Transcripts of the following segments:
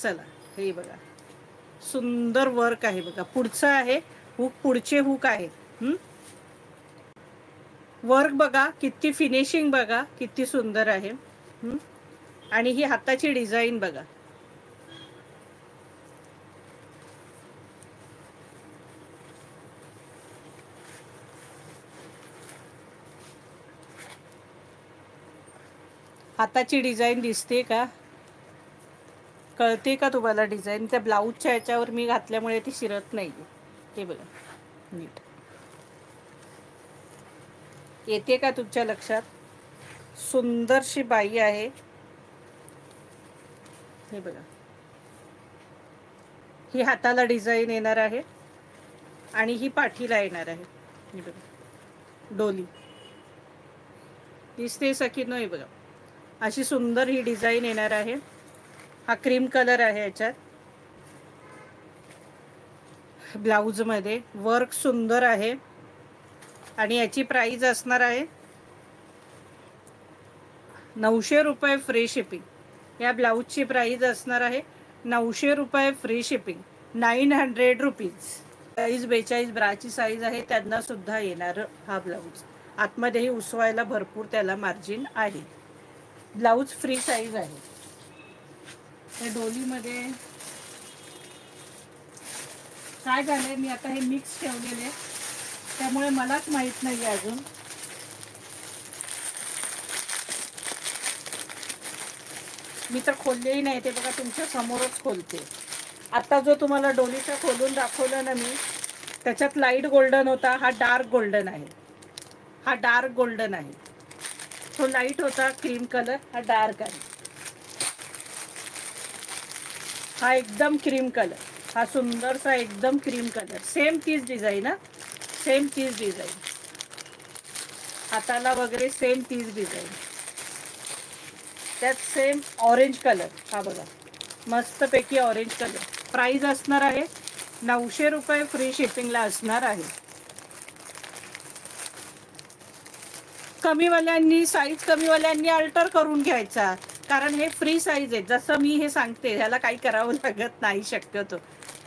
चला हे बघा, सुंदर वर्क आहे बघा. पुढचं आहे हुक, पुढचे हुक आहे. वर्क बघा किती फिनिशिंग बघा, किती सुंदर आहे. आणि ही हाताची डिझाईन बघा. हाताची डिझाईन दिसते का, कळते का तुम्हाला डिझाईन? त्या ब्लाऊजच्या ह्याच्यावर मी घातल्यामुळे ती शिरत नाही. हे बघा नीट येते का तुमच्या लक्षात? सुंदरशी बाई आहे. हे बघा, ही हाताला डिझाईन येणार आहे आणि ही पाठीला येणार आहे. हे बघा डोली दिसते सखी नाही बघा, अशी सुंदर ही डिझाईन येणार आहे. हा क्रीम कलर आहे याच्यात. ब्लाऊजमध्ये वर्क सुंदर आहे आणि याची प्राइस असणार आहे 900 रुपये फ्री शिपिंग. या ब्लाऊजची प्राइस असणार आहे 900 रुपये फ्री शिपिंग, 900 रुपीज. 42 ब्राची साईज आहे, त्यांना सुद्धा येणार हा ब्लाऊज. आतमध्येही उसवायला भरपूर त्याला मार्जिन आहे. ब्लाऊज फ्री साईज आहे. त्या डोलीमध्ये काय झालंय, मी आता हे मिक्स ठेवलेले त्यामुळे मलाच माहित नाही अजून. मी तर खोललेही नाही, ते बघा तुमच्या समोरच खोलते. आता जो तुम्हाला डोलीचा खोलून दाखवलं ना मी, त्याच्यात लाईट गोल्डन होता, हा डार्क गोल्डन आहे. हा डार्क गोल्डन आहे. तो लाईट होता क्रीम कलर, हा डार्क आहे. हा एकदम क्रीम कलर, हा सुंदरसा एकदम क्रीम कलर. सेम तीच डिझाईन, सेम तीच डिझाईन, हाताला वगैरे सेम तीच डिझाईन. त्यात सेम ऑरेंज कलर, हा बघा मस्तपैकी ऑरेंज कलर. प्राइस असणार आहे 900 रुपये फ्री शिपिंगला असणार आहे. कमीवाल्यांनी, साईज कमीवाल्यांनी अल्टर करून घ्यायचा, कारण हे फ्री साईज आहे. जसं मी हे सांगते ह्याला काही करावं लागत नाही शक्यतो,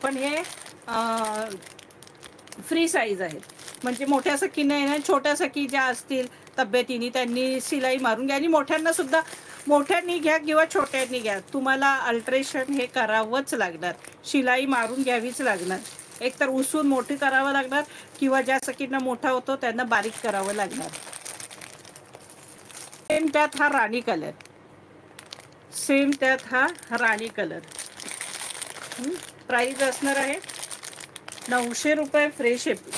पण हे फ्री साईज आहे. म्हणजे मोठ्या सखी नाही, छोट्या सखी ज्या असतील तब्येतीने त्यांनी शिलाई मारून घ्या. आणि मोठ्यांना सुद्धा, मोठ्यांनी घ्या किंवा छोट्यांनी घ्या, तुम्हाला अल्ट्रेशन हे करावंच लागणार, शिलाई मारून घ्यावीच लागणार. एकतर उसून मोठी करावं लागणार किंवा ज्या सखींना मोठा होतो त्यांना बारीक करावं लागणार. सेम त्यात हा राणी कलर, सेम त्यात हा राणी कलर. प्राइस असणार आहे 900 रुपये फ्री शिपिंग.